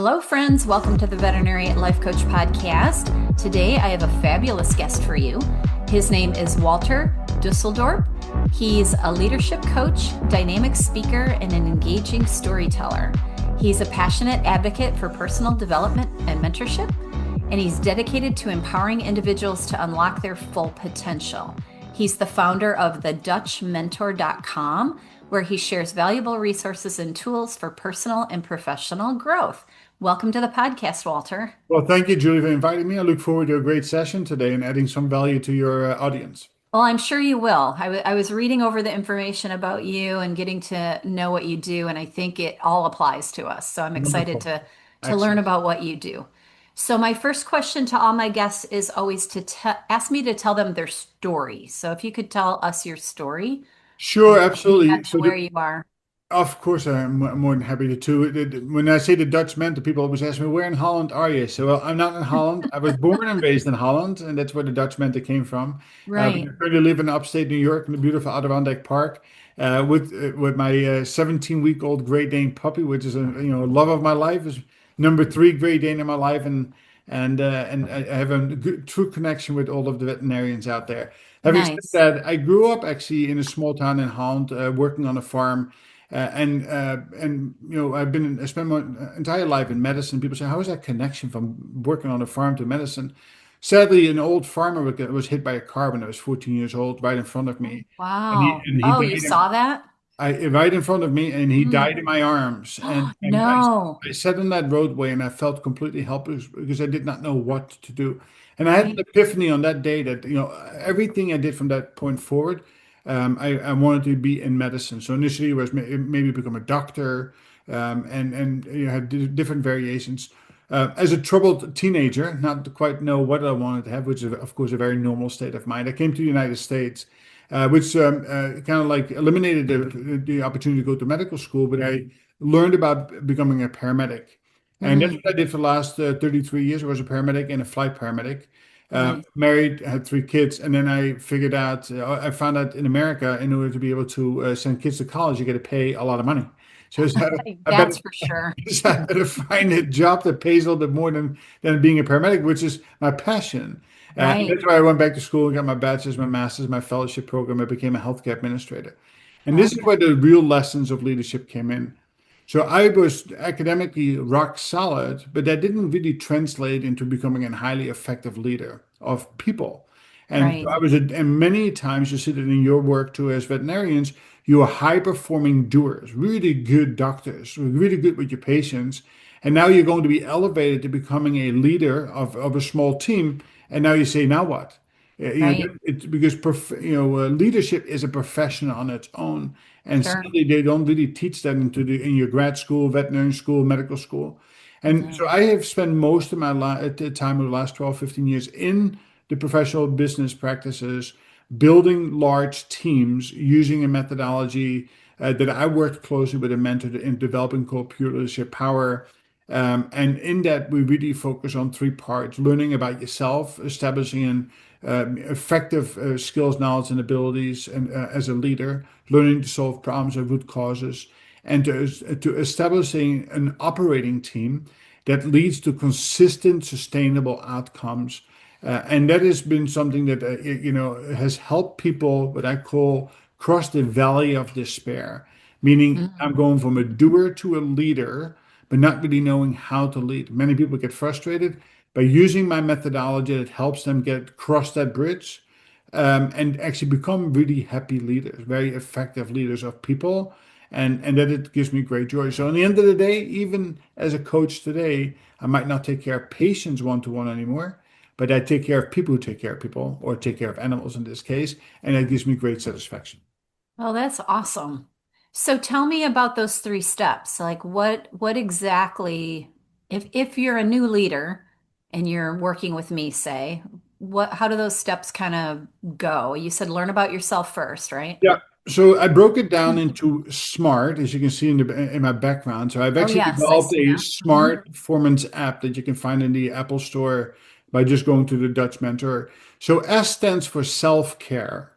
Hello, friends. Welcome to the Veterinary Life Coach Podcast. Today, I have a fabulous guest for you. His name is Walter Dusseldorp. He's a leadership coach, dynamic speaker, and an engaging storyteller. He's a passionate advocate for personal development and mentorship, and he's dedicated to empowering individuals to unlock their full potential. He's the founder of the DutchMentor.com, where he shares valuable resources and tools for personal and professional growth. Welcome to the podcast, Walter. Well, thank you, Julie, for inviting me. I look forward to a great session today and adding some value to your audience. Well, I'm sure you will. I was reading over the information about you and getting to know what you do, and I think it all applies to us. So I'm excited Wonderful. to learn Excellent. about what you do. So my first question to all my guests is always to ask me to tell them their story. So if you could tell us your story Sure, and how you absolutely. got to where you are. Of course, I'm more than happy to. When I say the Dutch mentor, people always ask me, "Where in Holland are you?" So, well, I'm not in Holland. I was born and raised in Holland, and that's where the Dutch mentor came from. But Right. I currently live in upstate New York in the beautiful Adirondack Park, with my 17-week-old Great Dane puppy, which is a love of my life, is number three Great Dane in my life, and I have a good, true connection with all of the veterinarians out there. Having said Nice. that, I grew up actually in a small town in Holland, working on a farm. I spent my entire life in medicine. People say, "How is that connection from working on a farm to medicine?" Sadly, an old farmer was hit by a car when I was 14 years old, right in front of me, and he Wow. and he Oh, you died. saw that? Right in front of me, and he Mm. died in my arms. And No. I sat on that roadway, and I felt completely helpless because I did not know what to do. And I had an Right. epiphany on that day that everything I did from that point forward, I wanted to be in medicine. So initially, it was maybe become a doctor, and you had different variations. As a troubled teenager, not to quite know what I wanted to have, which is of course a very normal state of mind, I came to the United States, which kind of like eliminated the opportunity to go to medical school, but I learned about becoming a paramedic. And that's Mm. what I did for the last 33 years. I was a paramedic and a flight paramedic. Nice. Married, had three kids, and then I found out in America, in order to be able to send kids to college, you got to pay a lot of money. So I better, That's for sure. so I better find a job that pays a little bit more than being a paramedic, which is my passion. And Right. that's why I went back to school and got my bachelor's, my master's, my fellowship program. I became a healthcare administrator. And this is Okay. where the real lessons of leadership came in. So I was academically rock solid, but that didn't really translate into becoming a highly effective leader of people. And Right. and many times you see that in your work too as veterinarians, you are high performing doers, really good doctors, really good with your patients. And now you're going to be elevated to becoming a leader of a small team. And now you say, now what? Right. It's because leadership is a profession on its own, and Sure. sadly they don't really teach that in your grad school, veterinary school, medical school. And No. so I have spent most of my time over the last 12, 15 years in the professional business practices, building large teams using a methodology that I worked closely with a mentor in developing called Pure Leadership Power. And in that, we really focus on three parts: learning about yourself, establishing an effective skills, knowledge, and abilities, and as a leader, learning to solve problems and root causes, and to establishing an operating team that leads to consistent, sustainable outcomes. And that has been something that has helped people what I call cross the valley of despair, meaning Mm. I'm going from a doer to a leader, but not really knowing how to lead. Many people get frustrated by using my methodology that helps them get cross that bridge, and actually become really happy leaders, very effective leaders of people. And that it gives me great joy. So, in the end of the day, even as a coach today, I might not take care of patients one to one anymore, but I take care of people who take care of people or take care of animals in this case. And that gives me great satisfaction. Well, that's awesome. So tell me about those three steps. Like what exactly, if you're a new leader and you're working with me, say, what how do those steps kind of go? You said learn about yourself first, right? Yeah. So I broke it down into SMART, as you can see in my background. So I've Oh actually yes, I developed see a that. Hmm. smart performance app that you can find in the Apple Store by just going to the Dutch Mentor. So S stands for self-care.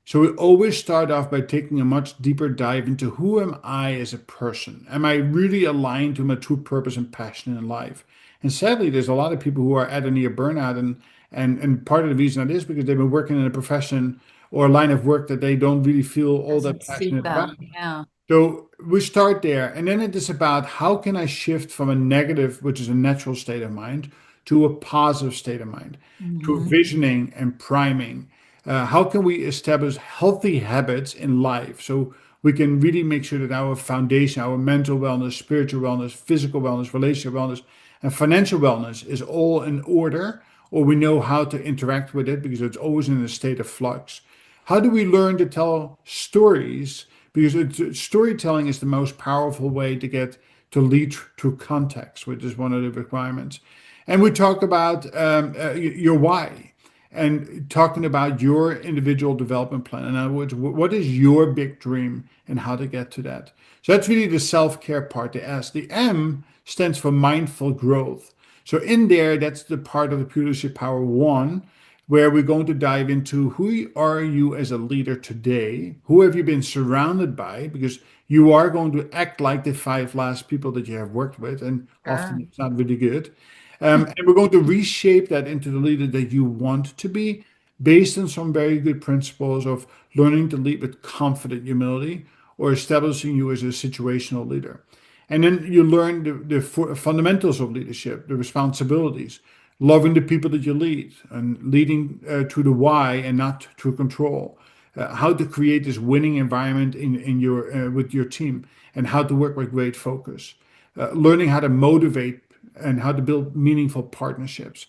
So we always start off by taking a much deeper dive into who am I as a person? Am I really aligned to my true purpose and passion in life? And sadly, there's a lot of people who are at a near burnout, and part of the reason that is because they've been working in a profession or a line of work that they don't really feel all that Doesn't suit passionate about. them. Yeah. So we start there, and then it is about how can I shift from a negative, which is a natural state of mind, to a positive state of mind, to Hmm. visioning and priming. How can we establish healthy habits in life so we can really make sure that our foundation, our mental wellness, spiritual wellness, physical wellness, relational wellness, and financial wellness is all in order, or we know how to interact with it because it's always in a state of flux. How do we learn to tell stories? Because storytelling is the most powerful way to get to lead through context, which is one of the requirements. And we talk about your why and talking about your individual development plan. In other words, what is your big dream and how to get to that? So that's really the self-care part, the S. The M stands for mindful growth. So in there, that's the part of the Pure Leadership Power One, where we're going to dive into who are you as a leader today? Who have you been surrounded by? Because you are going to act like the five last people that you have worked with, and often Sure. it's not really good. And we're going to reshape that into the leader that you want to be based on some very good principles of learning to lead with confident humility or establishing you as a situational leader. And then you learn the fundamentals of leadership, the responsibilities, loving the people that you lead, and leading to the why and not to control. How to create this winning environment in your with your team, and how to work with great focus. Learning how to motivate and how to build meaningful partnerships.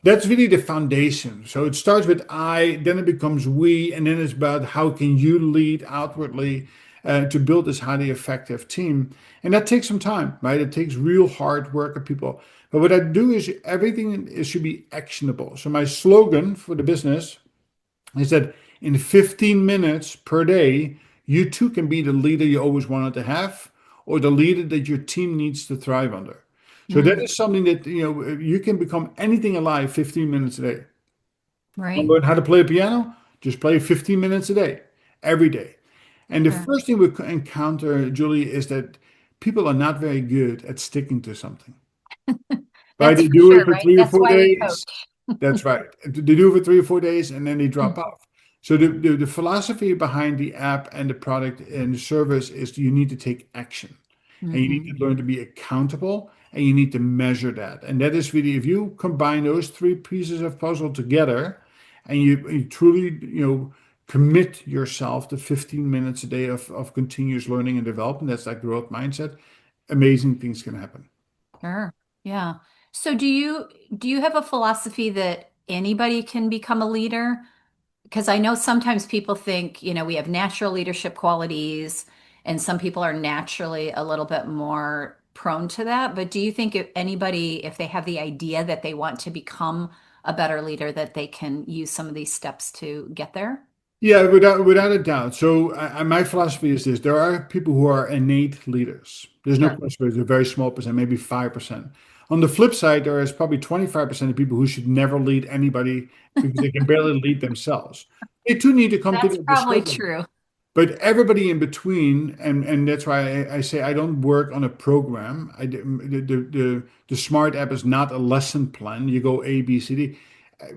That's really the foundation. So it starts with I, then it becomes we, and then it's about how can you lead outwardly to build this highly effective team. And that takes some time, right? It takes real hard work of people. But what I do is everything should be actionable. So my slogan for the business is that in 15 minutes per day, you too can be the leader you always wanted to have, or the leader that your team needs to thrive under. So that Mm, is something that you can become anything alive 15 minutes a day. Want to right. learn how to play a piano? Just play 15 minutes a day, every day. And the Sure. first thing we encounter, Julie, is that people are not very good at sticking to something. Right? That's They for do it sure, for right? three or That's four why we days. coach. That's right. They do it for 3 or 4 days and then they drop off. So the philosophy behind the app and the product and the service is you need to take action and you need Hmm. to learn to be accountable and you need to measure that. And that is really, if you combine those three pieces of puzzle together and you truly, commit yourself to 15 minutes a day of continuous learning and development, that's that growth mindset, amazing things can happen. Sure. Yeah. So do you have a philosophy that anybody can become a leader? Because I know sometimes people think, we have natural leadership qualities, and some people are naturally a little bit more prone to that. But do you think if anybody, if they have the idea that they want to become a better leader, that they can use some of these steps to get there? Yeah, without a doubt. So my philosophy is this: there are people who are innate leaders. There's no Sure. question. It's a very small percent, maybe 5%. On the flip side, there is probably 25% of people who should never lead anybody because they can barely lead themselves. They too need to come to That's that probably discovery. true. But everybody in between, and that's why I say I don't work on a program. The Smart app is not a lesson plan. You go A, B, C, D.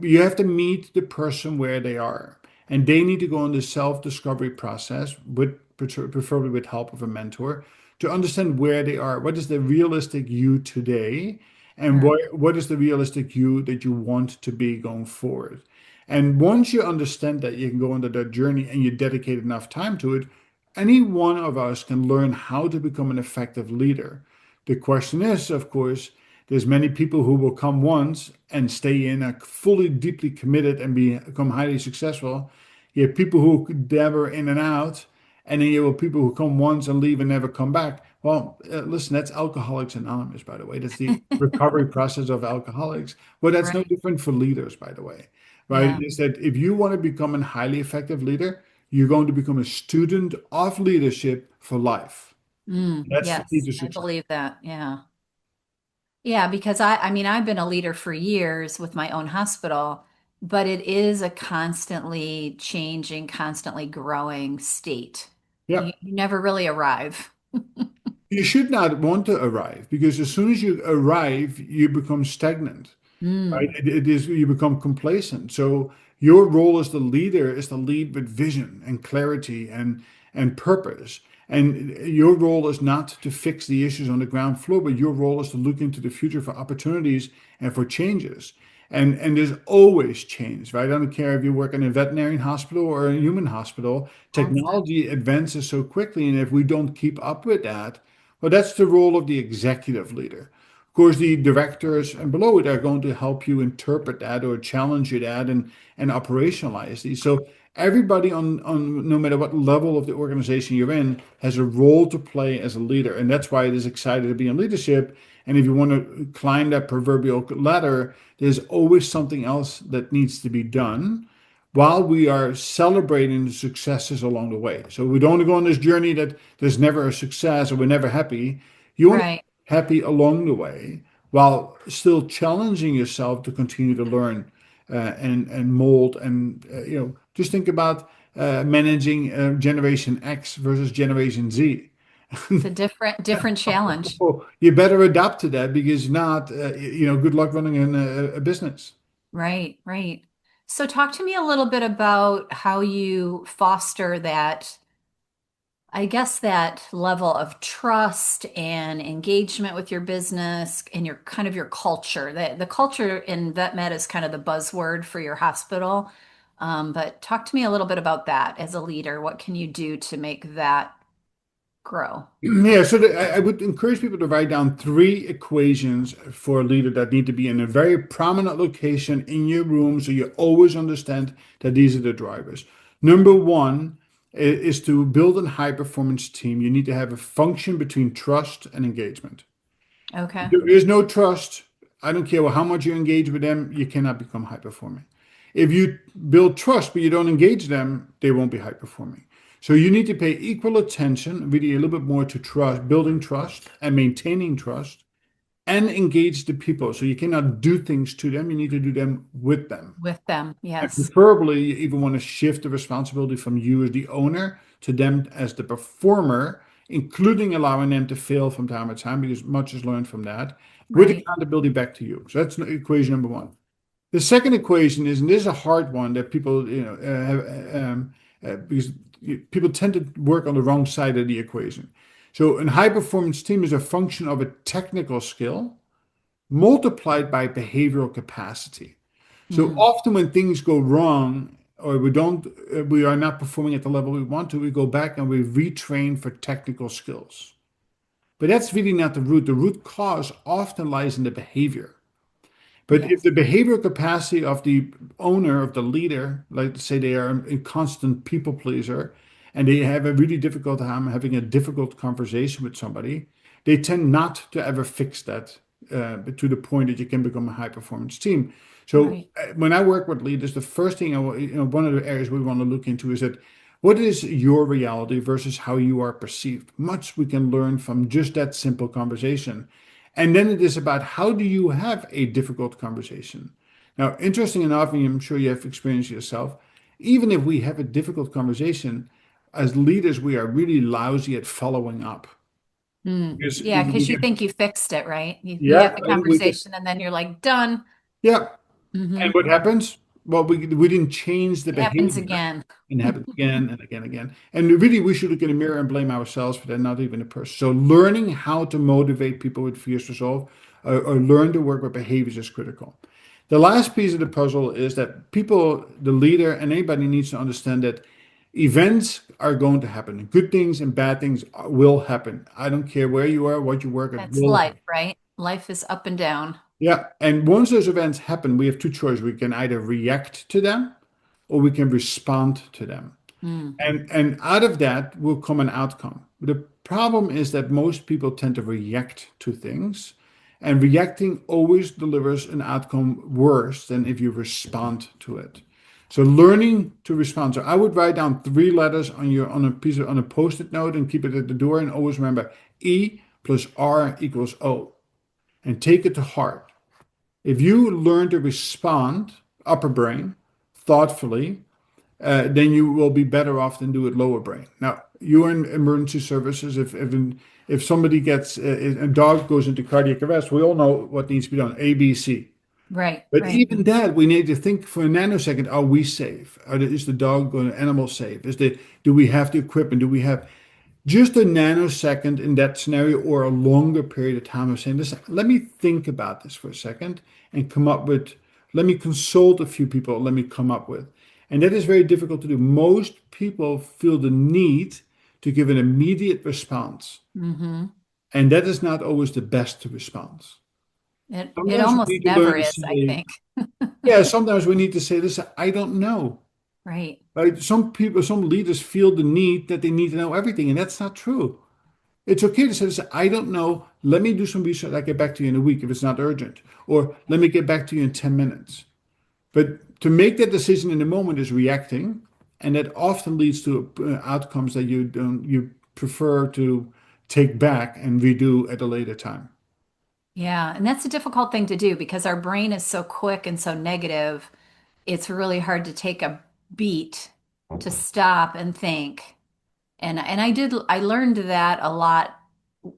You have to meet the person where they are, and they need to go on the self-discovery process with preferably with help of a mentor to understand where they are. What is the realistic you today, and Sure. what is the realistic you that you want to be going forward? And once you understand that, you can go on that journey and you dedicate enough time to it. Any one of us can learn how to become an effective leader. The question is, of course, there's many people who will come once and stay in, are fully deeply committed and become highly successful. You have people who dabber in and out, and then you have people who come once and leave and never come back. Well, listen, that's Alcoholics Anonymous, by the way. That's the recovery process of alcoholics. Well, that's no Right. different for leaders, by the way, right? Yeah. Is that if you want to become a highly effective leader, you're going to become a student of leadership for life. That's the key Yes, to I success. believe that. Yeah. Yeah, because I mean, I've been a leader for years with my own hospital, but it is a constantly changing, constantly growing state. Yeah. You never really arrive. You should not want to arrive because as soon as you arrive, you become stagnant. Right? Mm, It is you become complacent. So your role as the leader is to lead with vision and clarity and purpose. And your role is not to fix the issues on the ground floor, but your role is to look into the future for opportunities and for changes. And there's always change, right? I don't care if you work in a veterinary hospital or a human hospital, constant. technology advances so quickly. And if we don't keep up with that, well, that's the role of the executive leader. Of course, the directors and below it are going to help you interpret that or challenge you that and operationalize these. So everybody on no matter what level of the organization you're in has a role to play as a leader. And that's why it is exciting to be in leadership. And if you want to climb that proverbial ladder, there's always something else that needs to be done while we are celebrating the successes along the way. So we don't want to go on this journey that there's never a success or we're never happy. You want to Right. happy along the way while still challenging yourself to continue to learn and mold and just think about managing Generation X versus Generation Z. It's a different challenge. You better adapt to that because not good luck running a business. Right, right. So talk to me a little bit about how you foster that, I guess, that level of trust and engagement with your business and your kind of your culture. The culture in vet med is kind of the buzzword for your hospital. But talk to me a little bit about that as a leader. What can you do to make that grow? Yeah, so I would encourage people to write down three equations for a leader that need to be in a very prominent location in your room so you always understand that these are the drivers. Number one is to build a high performance team. You need to have a function between trust and engagement. If Okay. there is no trust, I don't care how much you engage with them, you cannot become high performing. If you build trust but you don't engage them, they won't be high performing. So you need to pay equal attention, really a little bit more to trust, building trust and maintaining trust, and engage the people. So you cannot do things to them, you need to do them with them. With them, And yes. preferably, you even want to shift the responsibility from you as the owner to them as the performer, including allowing them to fail from time to time, because much is learned from that, with Right. accountability back to you. So that's equation number one. The second equation is, and this is a hard one that people, because people tend to work on the wrong side of the equation. So, a high performance team is a function of a technical skill multiplied by behavioral capacity. So Mm, often when things go wrong or we are not performing at the level we want to, we go back and we retrain for technical skills. But that's really not the root. The root cause often lies in the behavior. But if yes. the behavioral capacity of the owner, of the leader, like say they are a constant people pleaser and they have a really difficult time having a difficult conversation with somebody, they tend not to ever fix that to the point that you can become a high performance team. So Right. when I work with leaders, the first thing one of the areas we want to look into is that what is your reality versus how you are perceived? Much we can learn from just that simple conversation. And then it is about how do you have a difficult conversation? Now, interesting enough, and I'm sure you have experienced yourself, even if we have a difficult conversation, as leaders, we are really lousy at following up. Mm. Because Yeah, we because you get, think you fixed it, right? You yeah, have the we get, conversation and then you're like, done. yeah. And Hmm. what happens? Well, we didn't change the It happens behavior. again. And happens again and again and again. And really, we should look in the mirror and blame ourselves for that, not even the person. So, learning how to motivate people with fears to solve or learn to work with behaviors is critical. The last piece of the puzzle is that people, the leader, and anybody needs to understand that events are going to happen. Good things and bad things will happen. I don't care where you are, what you work, it That's will life, happen. right? Life is up and down. Yeah. And once those events happen, we have two choices. We can either react to them or we can respond to them. Mm. And out of that will come an outcome. The problem is that most people tend to react to things, and reacting always delivers an outcome worse than if you respond to it. So learning to respond. So I would write down three letters on a post-it note and keep it at the door, and always remember E plus R equals O, and take it to heart. If you learn to respond upper brain thoughtfully, then you will be better off than do it lower brain. Now, you're in emergency services. If somebody gets a dog goes into cardiac arrest, we all know what needs to be done, A, B, C. Right, But right. even that, we need to think for a nanosecond: are we safe? Is the dog or the animal safe? Do we have the equipment? Do we have just a nanosecond in that scenario or a longer period of time of saying, listen, let me think about this for a second and come up with, let me consult a few people, let me come up with. And that is very difficult to do. Most people feel the need to give an immediate response. Mm-hmm. And that is not always the best response. It Sometimes we almost need to learn never to is, I say, think. yeah, sometimes we need to say, listen, I don't know. Right. Right? Some people, some leaders feel the need that they need to know everything, and that's not true. It's okay to say, "Listen, I don't know. Let me do some research. I'll get back to you in a week if it's not urgent. Or let me get back to you in 10 minutes." But to make that decision in the moment is reacting, and that often leads to outcomes that you prefer to take back and redo at a later time. Yeah, and that's a difficult thing to do because our brain is so quick and so negative. It's really hard to take a beat to stop and think. And I learned that a lot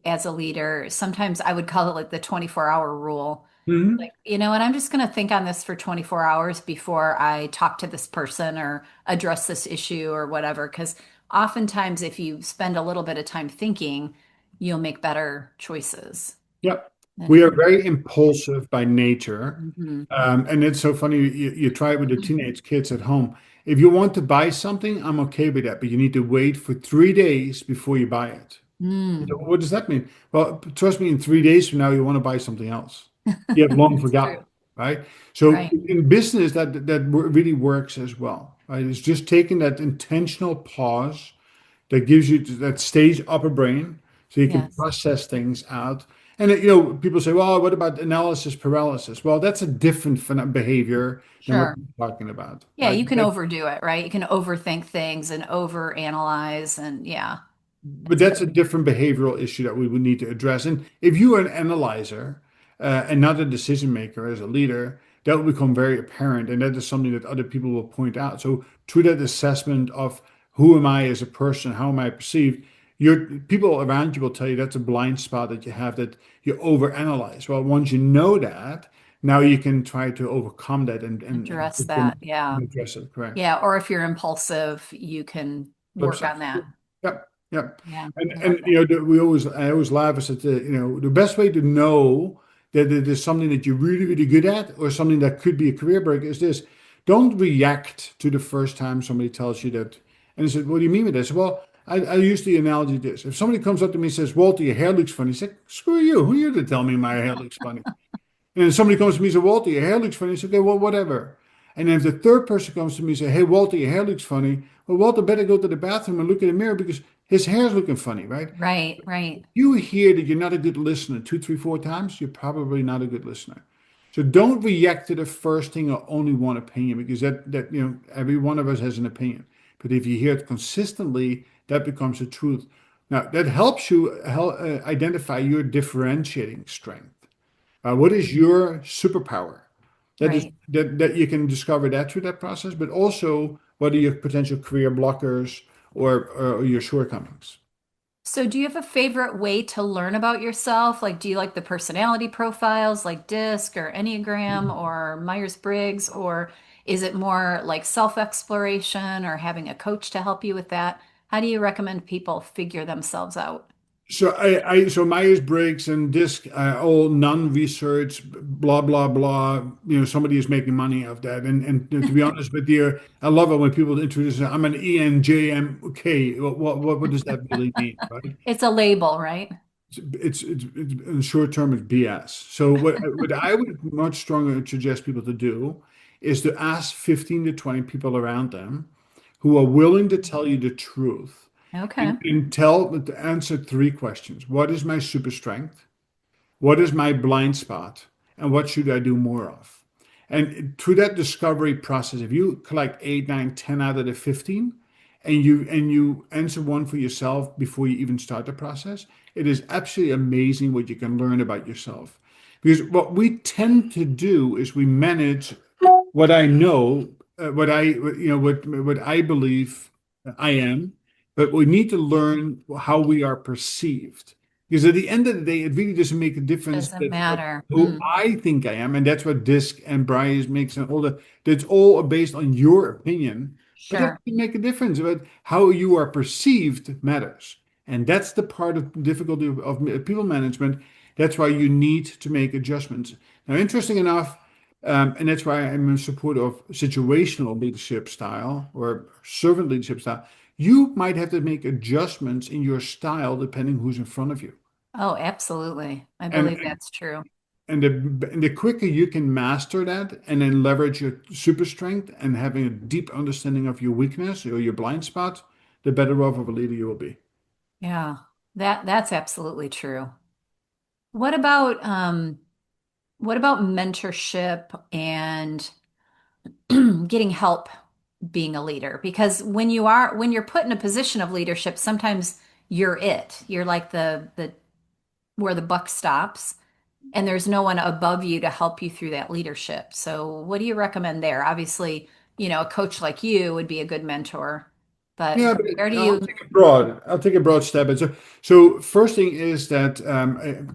as a leader. Sometimes I would call it like the 24-hour rule. Hmm. Like, and I'm just going to think on this for 24 hours before I talk to this person or address this issue or whatever. Because oftentimes, if you spend a little bit of time thinking, you'll make better choices Yep. than We if are you. very impulsive by nature. Mhm. And it's so funny. You try it with the teenage kids at home. If you want to buy something, I'm okay with that, but you need to wait for 3 days before you buy it. Mm. What does that mean? Well, trust me, in 3 days from now, you want to buy something else. You have long It's true. forgotten, right? So Right. in business, that really works as well, right? It's just taking that intentional pause that gives you that stage upper brain so you can Yes. process things out. And people say, well, what about analysis paralysis? Well, that's a different behavior than what Sure. we're talking about, Yeah, right? you can overdo it, right? You can overthink things and overanalyze, and yeah, But that's that's a different behavioral issue that we would need to address. And if you are an analyzer and not a decision maker as a leader, that will become very apparent. And that is something that other people will point out. So through that assessment of who am I as a person, how am I perceived, your people around you will tell you that's a blind spot that you have, that you overanalyze. Well, once you know that, now you can try to overcome that address that. Yeah. address it. Correct. Yeah. Or if you're impulsive, you can work Website. on that. Yep, yep. Yeah. And I love and that. I always laugh. I said, the best way to know that it is something that you're really, really good at or something that could be a career break is this. Don't react to the first time somebody tells you that. And I said, what do you mean with this? Well, I use the analogy this. If somebody comes up to me and says, Walter, your hair looks funny, I said, screw you. Who are you to tell me my hair looks funny? And then somebody comes to me and says, Walter, your hair looks funny. I say, okay, well, whatever. And then if the third person comes to me and says, hey, Walter, your hair looks funny. Well, Walter better go to the bathroom and look in the mirror because his hair's looking funny, right? Right. Right. You hear that you're not a good listener two, three, four times, you're probably not a good listener. So don't react to the first thing or only one opinion because that every one of us has an opinion. But if you hear it consistently, that becomes the truth. Now that helps you identify your differentiating strength. What is your superpower? That is Right. that you can discover that through that process, but also what are your potential career blockers or your shortcomings? So, do you have a favorite way to learn about yourself? Like, do you like the personality profiles like DISC or Enneagram or Myers-Briggs, or is it more like self-exploration or having a coach to help you with that? How do you recommend people figure themselves out? So Myers-Briggs and DISC all non-research, blah blah blah. Somebody is making money off that. And to be honest with you, I love it when people introduce. I'm an ENJMK. What does that really mean, right? It's a label, right? It's in the short term it's BS. So what I would much stronger suggest people to do is to ask 15 to 20 people around them who are willing to tell you the truth Okay. and to answer three questions. What is my super strength? What is my blind spot? And what should I do more of? And through that discovery process, if you collect 8, 9, 10 out of the 15, and you answer one for yourself before you even start the process, it is absolutely amazing what you can learn about yourself. Because what we tend to do is we manage what I know, what I believe I am, but we need to learn how we are perceived. Because at the end of the day, it really doesn't make a difference Doesn't that matter. who I think I am, and that's what DISC and Bryce makes and all that. That's all based on your opinion, but that Sure. can make a difference. But how you are perceived matters, and that's the part of the difficulty of people management. That's why you need to make adjustments. Now, interesting enough. And that's why I'm in support of situational leadership style or servant leadership style. You might have to make adjustments in your style depending who's in front of you. Oh, absolutely. I believe And that's true. and the quicker you can master that and then leverage your super strength and having a deep understanding of your weakness or your blind spot, the better off of a leader you will be. Yeah. That's absolutely true. What about what about mentorship and getting help being a leader? Because when you're put in a position of leadership, sometimes you're it. You're like the where the buck stops, and there's no one above you to help you through that leadership. So what do you recommend there? Obviously, a coach like you would be a good mentor, Yeah, but but where do I'll you? take it broad. I'll take a broad step. And so first thing is that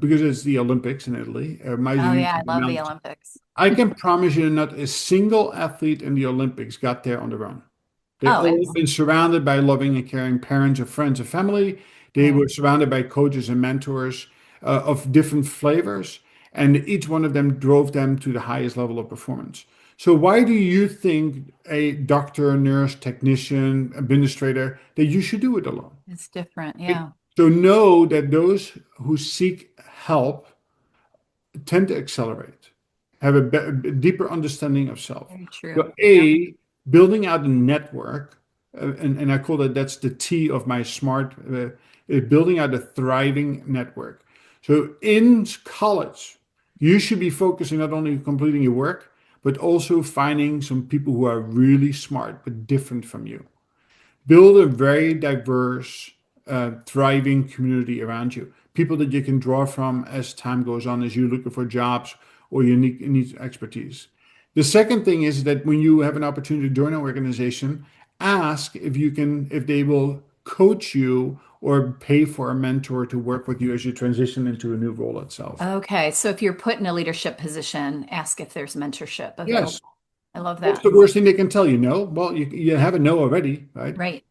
because it's the Olympics in Italy, my Oh use yeah, of I love the analogy, Olympics. I can promise you not a single athlete in the Olympics got there on their own. They Oh, all been surrounded by loving and caring parents or friends or family. They right. were surrounded by coaches and mentors of different flavors, and each one of them drove them to the highest level of performance. So why do you think a doctor, nurse, technician, administrator that you should do it alone? It's different. Right? Yeah, So know that those who seek help tend to accelerate, have a deeper understanding of self. very true. So, Yeah. building out a network, and I call that's the T of my smart, building out a thriving network. So, in college, you should be focusing not only on completing your work, but also finding some people who are really smart but different from you. Build a very diverse, thriving community around you. People that you can draw from as time goes on, as you're looking for jobs or unique needs expertise. The second thing is that when you have an opportunity to join an organization, ask if they will coach you or pay for a mentor to work with you as you transition into a new role itself. Okay, so if you're put in a leadership position, ask if there's mentorship available. Yes. I love What's that. the worst thing they can tell you? No? Well, you have a no already, right? Right.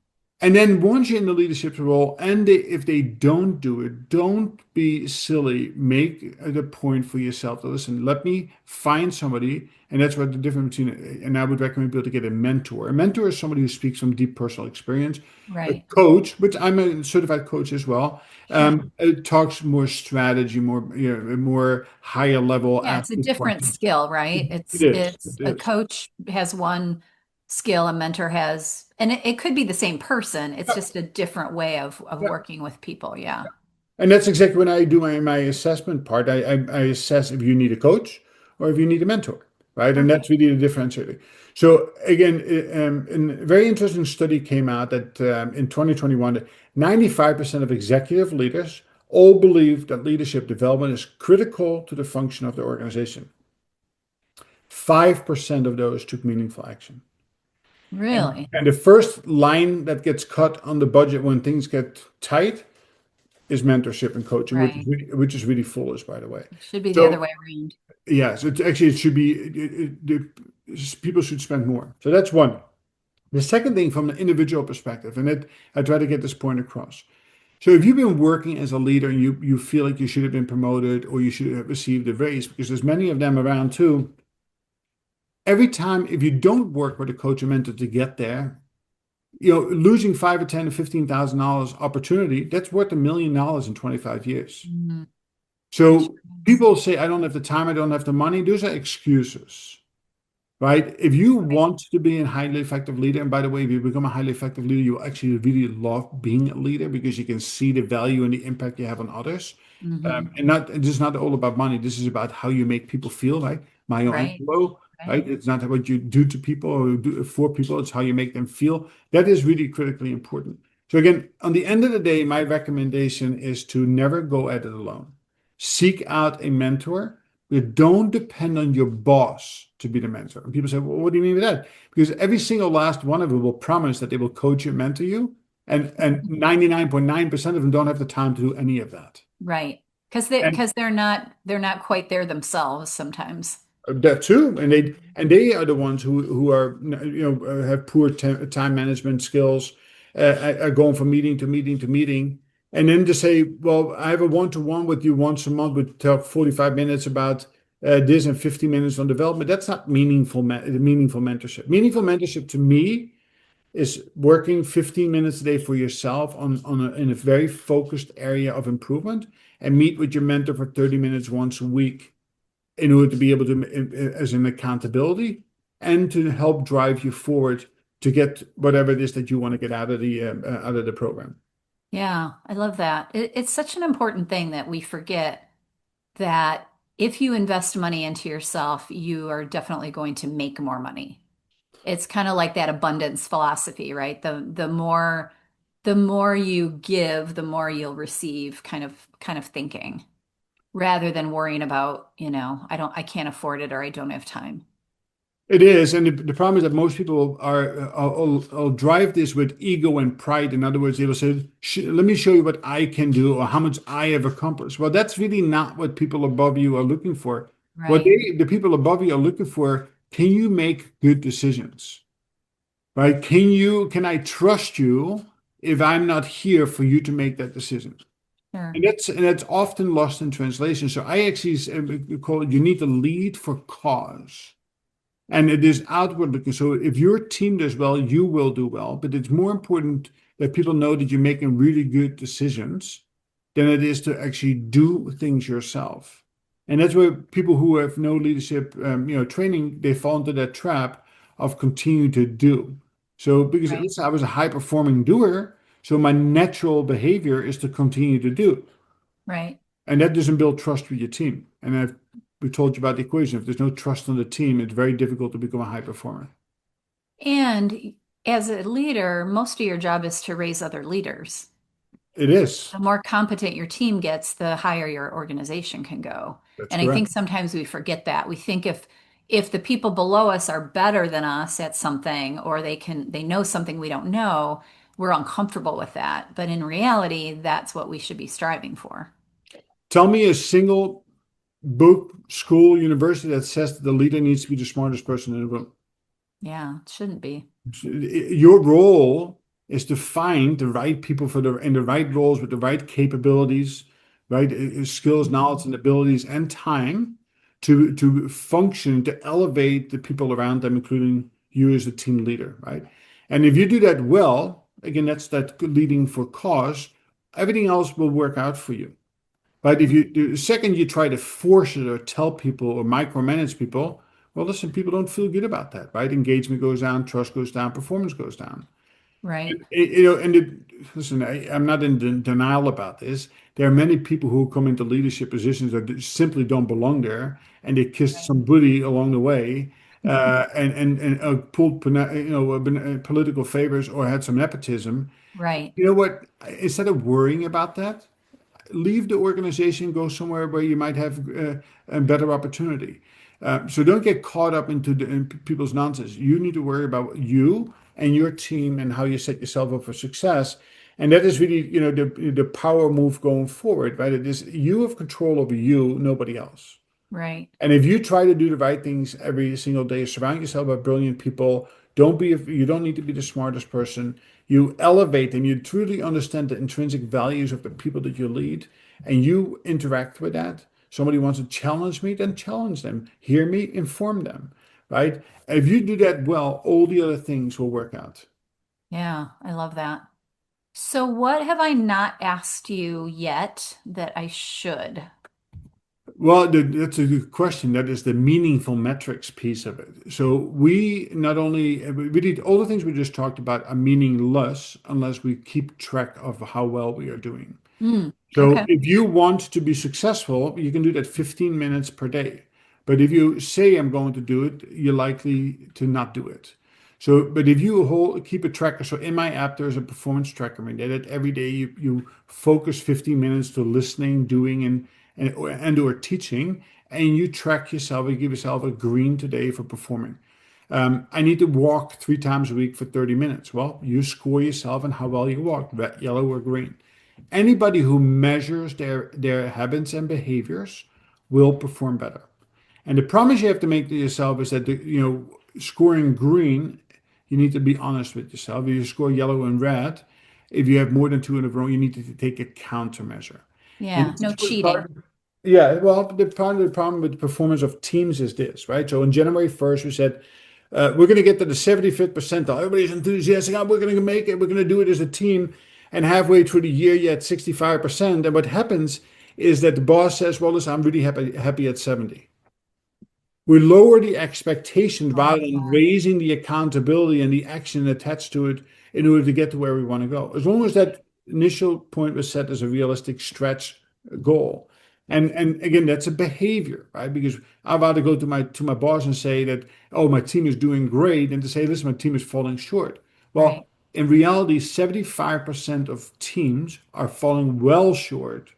And then once you're in the leadership role, and if they don't do it, don't be silly. Make it a point for yourself to listen. Let me find somebody, and that's what the difference between. And I would recommend people to get a mentor. A mentor is somebody who speaks from deep personal experience. A Right. coach, which I'm a certified coach as well, Sure. it talks more strategy, more more higher level Yeah, it's a athlete different questions. skill, right? It It's is. it's It a is. coach has one skill, a mentor has, and it could be the same person. It's Yeah, just a different way of yeah. working with people. Yeah. And that's exactly when I do my assessment part. I assess if you need a coach or if you need a mentor, right? And Okay. that's really the differentiator. So again, a very interesting study came out that in 2021, that 95% of executive leaders all believe that leadership development is critical to the function of the organization. 5% of those took meaningful action. Really? And the first line that gets cut on the budget when things get tight is mentorship and coaching, Right. which is really foolish, by the way. It should be the other So way around. yes, it should be people should spend more. So that's one. The second thing from an individual perspective, and I try to get this point across. So if you've been working as a leader and you feel like you should have been promoted or you should have received a raise, because there's many of them around too. Every time if you don't work with a coach or mentor to get there, losing five or ten or $15,000 opportunity, that's worth $1 million in 25 years. Mhm. It So sure is. people say, I don't have the time, I don't have the money. Those are excuses, right? If you Right. want to be a highly effective leader, and by the way, if you become a highly effective leader, you actually really love being a leader because you can see the value and the impact you have on others. Hmm. And not, this is not all about money. This is about how you make people feel, right? Myo Right. Angelou, Right. right? It's not what you do to people or do for people, it's how you make them feel. That is really critically important. So again, on the end of the day, my recommendation is to never go at it alone. Seek out a mentor, You don't depend on your boss to be the mentor. And people say, well, what do you mean by that? Because every single last one of them will promise that they will coach and mentor you. And 99.9% of them don't have the time to do any of that. Right. And Because they're not quite there themselves sometimes. that too, and they are the ones who are have poor time management skills, are going from meeting to meeting to meeting, and then to say, well, I have a one-to-one with you once a month, with talk 45 minutes about this and 50 minutes on development. That's not meaningful mentorship. Meaningful mentorship to me is working 15 minutes a day for yourself in a very focused area of improvement, and meet with your mentor for 30 minutes once a week in order to be able to, as an accountability, and to help drive you forward to get whatever it is that you want to get out of the program. Yeah, I love that. It's such an important thing that we forget that if you invest money into yourself, you are definitely going to make more money. It's kind of like that abundance philosophy, right? The more you give, the more you'll receive kind of thinking, rather than worrying about, I can't afford it or I don't have time. It is, and the problem is that most people will drive this with ego and pride. In other words, they will say, "Let me show you what I can do or how much I have accomplished." Well, that's really not what people above you are looking for. Right, The people above you are looking for, can you make good decisions? Right? Can I trust you if I'm not here for you to make that decision? sure. And that's often lost in translation. So I actually call it, you need to lead for cause. And it is outward looking. So if your team does well, you will do well. But it's more important that people know that you're making really good decisions than it is to actually do things yourself. And that's where people who have no leadership, training, they fall into that trap of continuing to do. So because Right, listen, I was a high performing doer, so my natural behavior is to continue to do. right. And that doesn't build trust with your team. And we told you about the equation. If there's no trust on the team, it's very difficult to become a high performer. And as a leader, most of your job is to raise other leaders. It is. The more competent your team gets, the higher your organization can go. That's And I think correct. sometimes we forget that. We think if the people below us are better than us at something, or they know something we don't know, we're uncomfortable with that. But in reality, that's what we should be striving for. Tell me a single book, school, university that says that the leader needs to be the smartest person in the room. Yeah, it shouldn't be. Your role is to find the right people in the right roles with the right capabilities, right, skills, knowledge, and abilities, and time to function, to elevate the people around them, including you as a team leader, right? And if you do that well, again, that's that leading for cause. Everything else will work out for you. But if the second you try to force it or tell people or micromanage people, well, listen, people don't feel good about that, right? Engagement goes down, trust goes down, performance goes down. Right. Listen, I'm not in denial about this. There are many people who come into leadership positions that simply don't belong there, and they kissed Right. some booty along the way, and pulled political favors or had some nepotism. Right. You know what? Instead of worrying about that, leave the organization, go somewhere where you might have a better opportunity. So don't get caught up in people's nonsense. You need to worry about you and your team and how you set yourself up for success. And that is really, the power move going forward, right? It is you have control over you, nobody else. Right. And if you try to do the right things every single day, surround yourself by brilliant people. You don't need to be the smartest person. You elevate them. You truly understand the intrinsic values of the people that you lead, and you interact with that. Somebody wants to challenge me, then challenge them. Hear me, inform them, right? If you do that well, all the other things will work out. Yeah, I love that. So what have I not asked you yet that I should? Well, that's a good question. That is the meaningful metrics piece of it. So we not only we did all the things we just talked about are meaningless unless we keep track of how well we are doing. Mm, So okay. if you want to be successful, you can do that 15 minutes per day. But if you say I'm going to do it, you're likely to not do it. So, but if you keep a tracker, so in my app there's a performance tracker. I mean, that every day you focus 15 minutes to listening, doing, and or teaching, and you track yourself, you give yourself a green today for performing. I need to walk 3 times a week for 30 minutes. Well, you score yourself on how well you walk, red, yellow, or green. Anybody who measures their habits and behaviors will perform better. And the promise you have to make to yourself is that scoring green, you need to be honest with yourself. If you score yellow and red, if you have more than two in a row, you need to take a countermeasure. And Yeah, this no is what cheating. yeah, well, the part of the problem with the performance of teams is this, right? So on January 1st, we said, we're going to get to the 75th percentile. Everybody's enthusiastic. Oh, we're going to make it. We're going to do it as a team. And halfway through the year, you're at 65%. And what happens is that the boss says, well, listen, I'm really happy at 70. We lower the expectations Oh, rather than God. raising the accountability and the action attached to it in order to get to where we want to go. As long as that initial point was set as a realistic stretch goal. And again, that's a behavior, right? Because I'd rather go to my boss and say that, oh, my team is doing great, and to say, listen, my team is falling short. Right. Well, in reality, 75% of teams are falling well short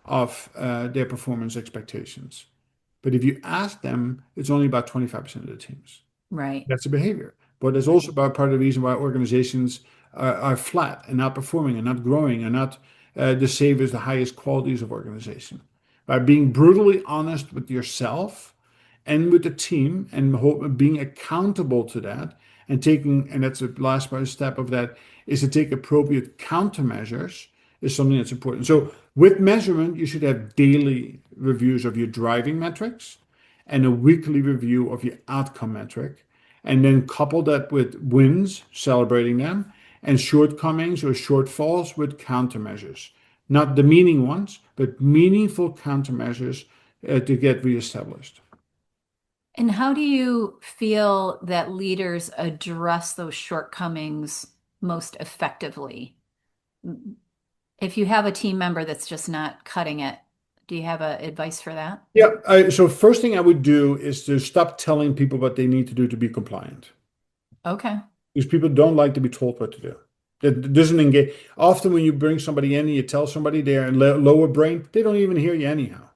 of their performance expectations. But if you ask them, it's only about 25% of the teams. Right. That's a behavior. But it's Right. also about part of the reason why organizations are flat and not performing and not growing and not the same as the highest qualities of organization. By being brutally honest with yourself and with the team and being accountable to that and taking, and that's the last step of that, is to take appropriate countermeasures is something that's important. So with measurement, you should have daily reviews of your driving metrics and a weekly review of your outcome metric, and then couple that with wins, celebrating them, and shortcomings or shortfalls with countermeasures. Not demeaning ones, but meaningful countermeasures to get reestablished. And how do you feel that leaders address those shortcomings most effectively? If you have a team member that's just not cutting it, do you have advice for that? Yeah. So first thing I would do is to stop telling people what they need to do to be compliant. Okay. Because people don't like to be told what to do. That doesn't engage. Often when you bring somebody in and you tell somebody they're in lower brain, they don't even hear you anyhow.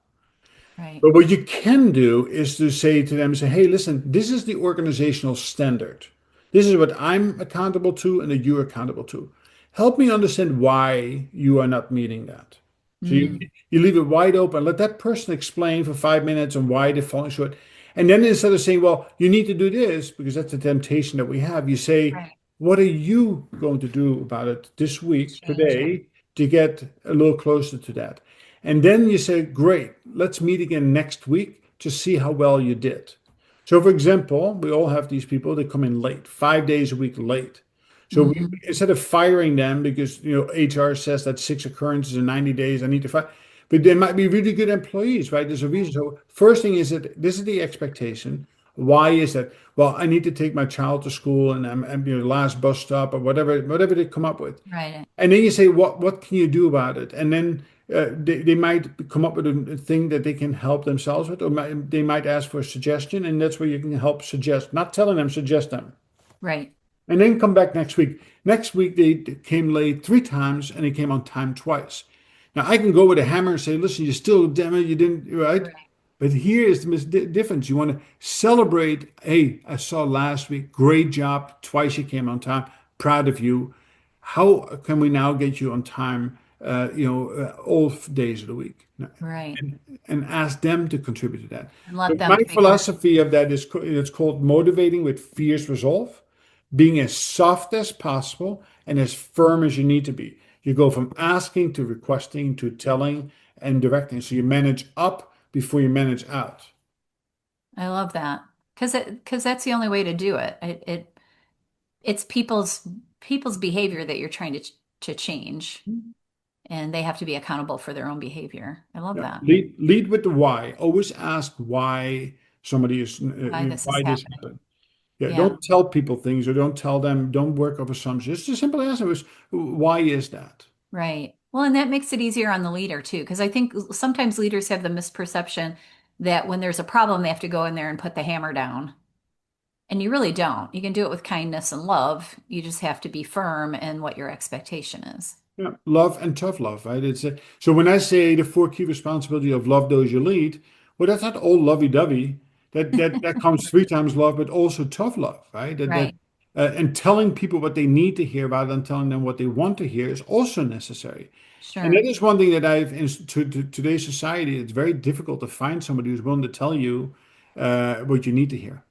Right. But what you can do is to say to them, say, hey, listen, this is the organizational standard. This is what I'm accountable to and that you're accountable to. Help me understand why you are not meeting that. So Mm, you leave it wide open. Let that person explain for 5 minutes on why they're falling short. And then instead of saying, well, you need to do this, because that's the temptation that we have, you say, right. what are you going to do about it this week, Change it. today, to get a little closer to that? And then you say, great, let's meet again next week to see how well you did. So, for example, we all have these people that come in late, 5 days a week late. So Hmm. instead of firing them because HR says that 6 occurrences in 90 days, I need to fire, but they might be really good employees, right? There's a reason. So first thing is that this is the expectation. Why is that? Well, I need to take my child to school and I'm last bus stop or whatever they come up with. Right. And then you say, what can you do about it? And then they might come up with a thing that they can help themselves with, or they might ask for a suggestion, and that's where you can help suggest, not telling them, suggest them. Right. And then come back next week. Next week, they came late 3 times and they came on time twice. Now, I can go with a hammer and say, listen, you still, damn it, you didn't, right? Right. But here is the difference. You want to celebrate, hey, I saw last week, great job. Twice you came on time. Proud of you. How can we now get you on time, all days of the week? Right. And ask them to contribute to that. And let But them my figure it. philosophy of that is it's called motivating with fierce resolve, being as soft as possible and as firm as you need to be. You go from asking to requesting to telling and directing. So you manage up before you manage out. I love that. Because that's the only way to do it. It's people's behavior that you're trying to change, and they have to be accountable for their own behavior. I love Yeah. that. Lead with the why. Always ask why somebody is Why this is why this happening. happened. Yeah, Yeah. don't tell people things or don't tell them, don't work off assumptions. Just simply ask them, why is that? Right. Well, and that makes it easier on the leader too, because I think sometimes leaders have the misperception that when there's a problem, they have to go in there and put the hammer down. And you really don't. You can do it with kindness and love. You just have to be firm in what your expectation is. Yeah, love and tough love, right? So when I say the 4 key responsibility of love those you lead, Well, that's not all lovey-dovey. That comes three times love, but also tough love, right? Right. And telling people what they need to hear rather than telling them what they want to hear is also necessary. And that Sure. is one thing that to today's society, it's very difficult to find somebody who's willing to tell you what you need to hear.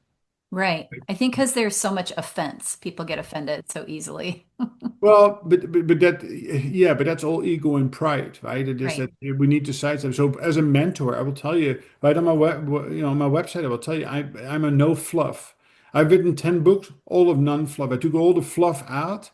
Right. I think because there's so much offense, people get offended so easily. Well, but that, yeah, but that's all ego and pride, right? It is Right. that we need to sidestep. So as a mentor, I will tell you right on my on my website, I will tell you I'm a no fluff. I've written 10 books, all of none fluff. I took all the fluff out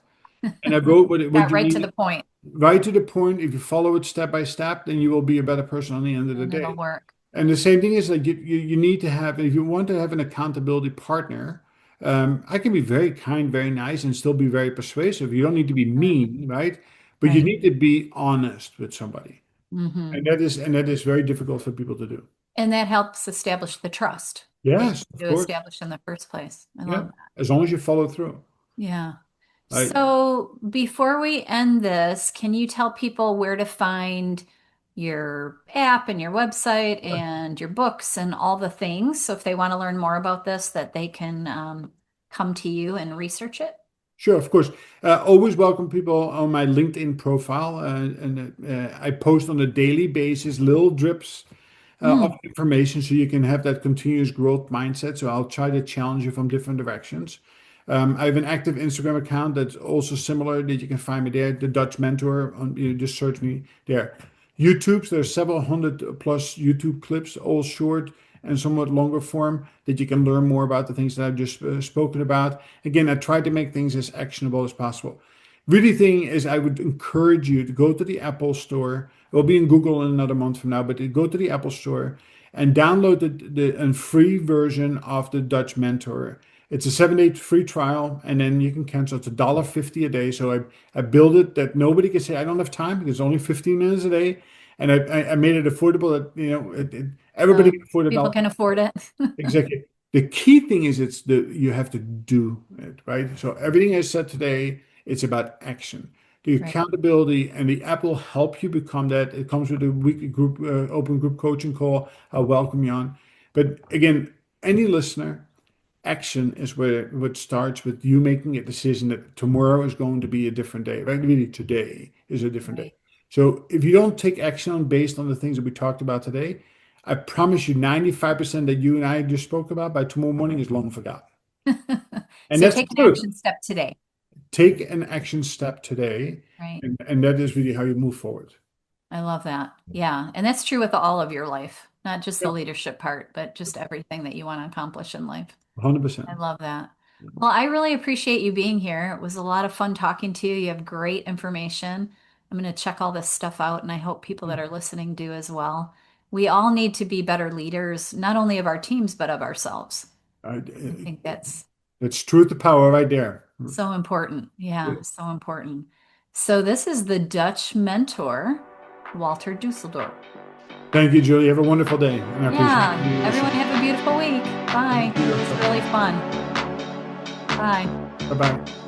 and I wrote what Got you right to need the point, right to the point. If you follow it step by step, then you will be a better person on the end of the and it'll day. work. And the same thing is like you need to have, if you want to have an accountability partner, I can be very kind, very nice, and still be very persuasive. You don't need to be Sure. mean, right? But you Right. need to be honest with somebody. Hmm. And that is very difficult for people to do. And that helps establish the trust that you Yes, need of to course. establish in the first place. I Yeah. love that. As long as you follow through. Yeah. I So before we end this, can you tell people where to find your app and your website and your books and all the things? So if they want to learn more about this, that they can come to you and research it. Sure, of course. Always welcome people on my LinkedIn profile, and I post on a daily basis little drips of Mm, information so you can have that continuous growth mindset. So I'll try to challenge you from different directions. I have an active Instagram account that's also similar that you can find me there, the Dutch Mentor. You just search me there. YouTube, there's several hundred plus YouTube clips, all short and somewhat longer form that you can learn more about the things that I've just spoken about. Again, I try to make things as actionable as possible. Really thing is I would encourage you to go to the Apple Store. It will be in Google in another month from now, but go to the Apple Store and download a free version of the Dutch Mentor. It's a 7-day free trial, and then you can cancel. It's $1.50 a day. So I build it that nobody can say I don't have time because it's only 15 minutes a day, and I made it affordable that everybody so can afford people $1. can afford it. Exactly. The key thing is you have to do it, right? So everything I said today, it's about action. The Right. accountability and the app will help you become that. It comes with a weekly group, open group coaching call. I'll welcome you on. But again, any listener, action is where what starts with you making a decision that tomorrow is going to be a different day, right? Really, today is a different day. Right. So if you don't take action on based on the things that we talked about today, I promise you 95% that you and I just spoke about by tomorrow morning is long forgotten. And So that's take the an truth. action step today. Take an action step today, Right. and that is really how you move forward. I love that. Yeah. And that's true with all of your life, not just the Yeah, leadership part, but just everything that you want to accomplish in life. I 100%. love that. Well, I really appreciate you being here. It was a lot of fun talking to you. You have great information. I'm going to check all this stuff out, and I hope people that are listening do as well. We all need to be better leaders, not only of our teams, but of ourselves. Uh, I think that's it's truth to power right there. so important. Yeah, so important. So, this is the Dutch mentor, Walter Dusseldorp. Thank you, Julie. Have a wonderful day, and I appreciate Yeah, you everyone listening. have a beautiful week. Bye. Thank you. It was really fun. Bye. Bye bye.